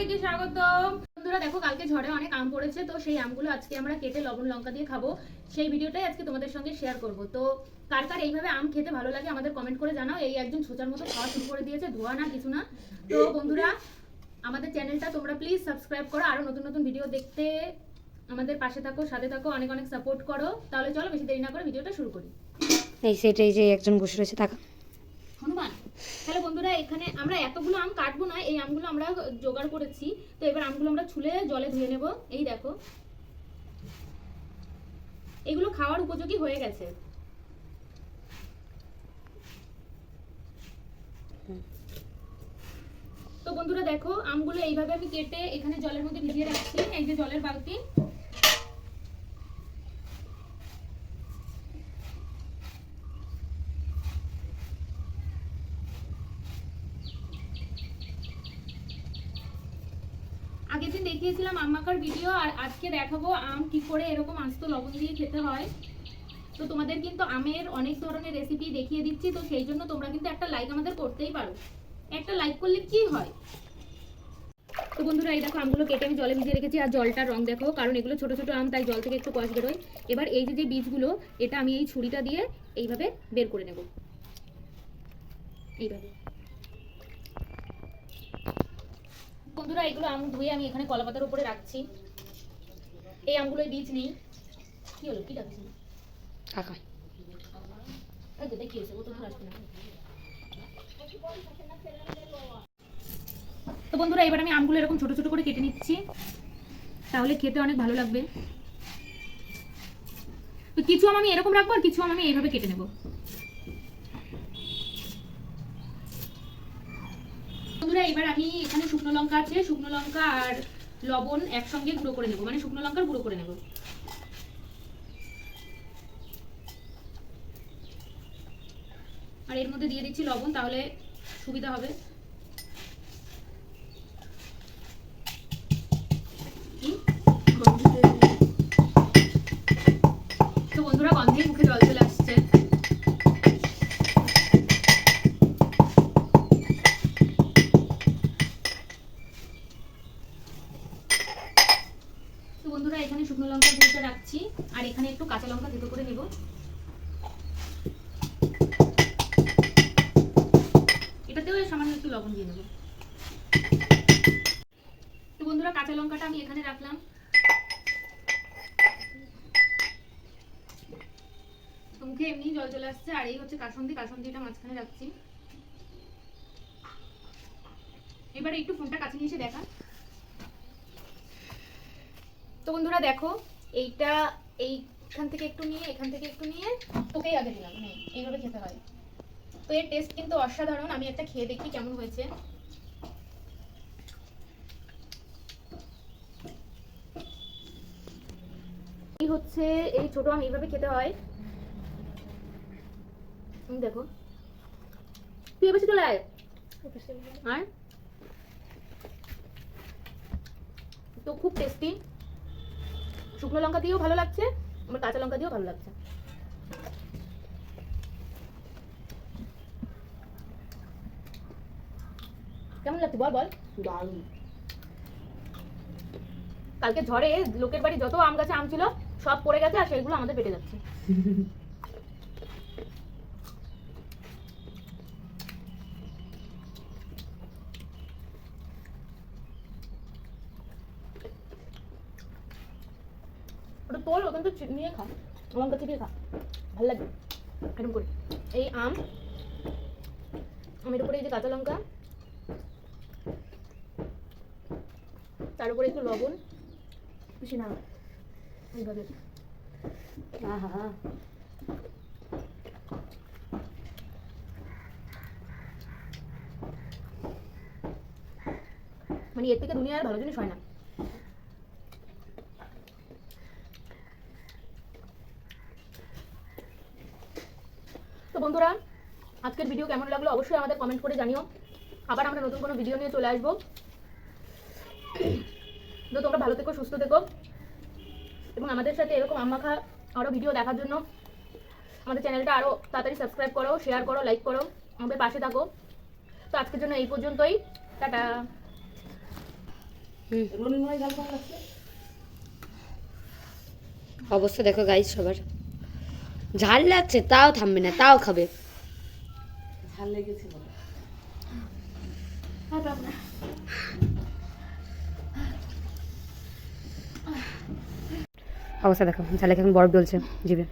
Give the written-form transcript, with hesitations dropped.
সবাইকে স্বাগত। বন্ধুরা দেখো, কালকে ঝড়ে অনেক আম পড়েছে, তো সেই আমগুলো আজকে আমরা কেটে লবণ লঙ্কা দিয়ে খাবো। সেই ভিডিওটাই আজকে তোমাদের সঙ্গে শেয়ার করব। তো কার কার এইভাবে আম খেতে ভালো লাগে আমাদের কমেন্ট করে জানাও। এই একজন ছোচার মতো খাওয়া শুরু করে দিয়েছে, ধোয়া না কিছু না। তো বন্ধুরা, আমাদের চ্যানেলটা তোমরা প্লিজ সাবস্ক্রাইব করো, আরো নতুন নতুন ভিডিও দেখতে আমাদের পাশে থাকো, সাথে থাকো, অনেক অনেক সাপোর্ট করো। তাহলে চলো বেশি দেরি না করে ভিডিওটা শুরু করি। এই সেটাই যে একজন বসে রয়েছে টাকা হনুমান। তাহলে বন্ধুরা, এখানে আমরা এতগুলো আম কাটবো না, এই আমগুলো আমরা জোগাড় করেছি। তো এবার আমগুলো আমরা ছুলে জলে ধুয়ে নেব। এই দেখো, এগুলো খাওয়ার উপযোগী হয়ে গেছে। তো বন্ধুরা দেখো, আমগুলো এইভাবে আমি কেটে এখানে জলের মধ্যে ভিজিয়ে রাখছি। এই যে জলের বালতি, আগের দিন দেখিয়েছিলাম আম মাখার ভিডিও, আর আজকে দেখাবো আম কি করে এরকম আস্ত লবণ দিয়ে খেতে হয়। তো তোমাদের কিন্তু আমের অনেক ধরনের রেসিপি দেখিয়ে দিচ্ছি, তো সেই জন্য তোমরা কিন্তু একটা লাইক আমাদের করতেই পারো। একটা লাইক করলে কি হয়। তো বন্ধুরা, এই দেখো আমগুলো কেটে আমি জলে ভিজিয়ে রেখেছি। আর জলটার রং দেখো, কারণ এগুলো ছোট ছোট আম, তাই জল থেকে একটু কষ বেরোয়। এবার এই যে বীজগুলো, এটা আমি এই ছুরিটা দিয়ে এইভাবে বের করে নেব। এইভাবে বন্ধুরা, এগুলো আম ধুয়ে আমি এখানে কলা পাতার উপরে রাখছি। এই আমগুলোয় বীজ নেই। কি হলো, কি ডাকছি কাকা দেখিয়েছে, ও তো ধরে আসবে না। তো বন্ধুরা, এবার আমি আমগুলো এরকম ছোট ছোট করে কেটে নিচ্ছি, তাহলে খেতে অনেক ভালো লাগবে। তো কিছু আম আমি এরকম রাখবো, আর কিছু আম আমি এইভাবে কেটে নেব। বন্ধুরা, এবার আমি এখানে শুকনো লঙ্কা আছে, শুকনো লঙ্কা আর লবণ একসঙ্গে গুঁড়ো করে নেব, মানে শুকনো লঙ্কার গুঁড়ো করে নেব। আর এর মধ্যে দিয়ে দিচ্ছি লবণ, তাহলে সুবিধা হবে। তো বন্ধুরা, গন্ধেই মুখে জল চলে আসছে। তো বন্ধুরা, এখানে শুকনো লঙ্কার গুঁড়োটা রাখছি, আর এখানে একটু কাঁচা লঙ্কা থেতো করে নেব। এটাতেও সামান্য একটু লবণ দিয়ে নেব। তো বন্ধুরা, কাঁচা লঙ্কাটা আমি এখানে রাখলাম। মুখে এমনি জল চলে আসছে। আর এই হচ্ছে কাসুন্দি, কাসুন্দিটা মাঝখানে রাখছি। এবারে একটু ফোনটা কাছে নিয়ে এসে দেখা। তো বন্ধুরা দেখো, এইটা এইখান থেকে একটু নিয়ে, এখান থেকে একটু নিয়ে তোকেই আগে দিলাম। এইভাবে খেতে হয়। তো এর টেস্ট কিন্তু অসাধারণ। আমি একটা খেয়ে দেখি কেমন হয়েছে। এই হচ্ছে এই ছোট আম, এইভাবে খেতে হয়। দেখো, তুই এবার চলে আয়। আর তো খুব টেস্টি, শুকনো লঙ্কা দিয়েও ভালো লাগছে, আমার কাঁচা লঙ্কা দিয়েও ভালো লাগছে। কেমন লাগছে বল বল। দারুণ। কালকে ঝড়ে লোকের বাড়ি যত আম গাছে আম ছিল সব পড়ে গেছে, আর সেইগুলো আমাদের পেটে যাচ্ছে। ওটা তোল, ওখান তো নিয়ে খা, লঙ্কা চিবিয়ে খা, ভালো লাগবে এরকম করে। এই আম, আমের উপরে এই যে কাঁচা লঙ্কা, তার উপরে একটু লবণ, বেশি না, এইভাবে। আহা, মানে এর থেকে দুনিয়ার ভালো জিনিস হয় না। তো বন্ধুরা, আজকের ভিডিও কেমন লাগলো অবশ্যই আমাদের কমেন্ট করে জানিও। আবার আমরা নতুন কোনো ভিডিও নিয়ে চলে আসবো। তো তোমরা ভালো থেকো, সুস্থ থেকো, এবং আমাদের সাথে এরকম আম মাখা আরও ভিডিও দেখার জন্য আমাদের চ্যানেলটা আরও তাড়াতাড়ি সাবস্ক্রাইব করো, শেয়ার করো, লাইক করো, আমাদের পাশে থাকো। তো আজকের জন্য এই পর্যন্তই, টাটা। অবস্থা দেখো গাইস সবার, ঝাল লাগছে তাও থামবে না, তাও খাবে। ঝাল লেগেছে বলে। অবস্থা দেখো, ঝালে এখন বরফ ডলছে জিভে।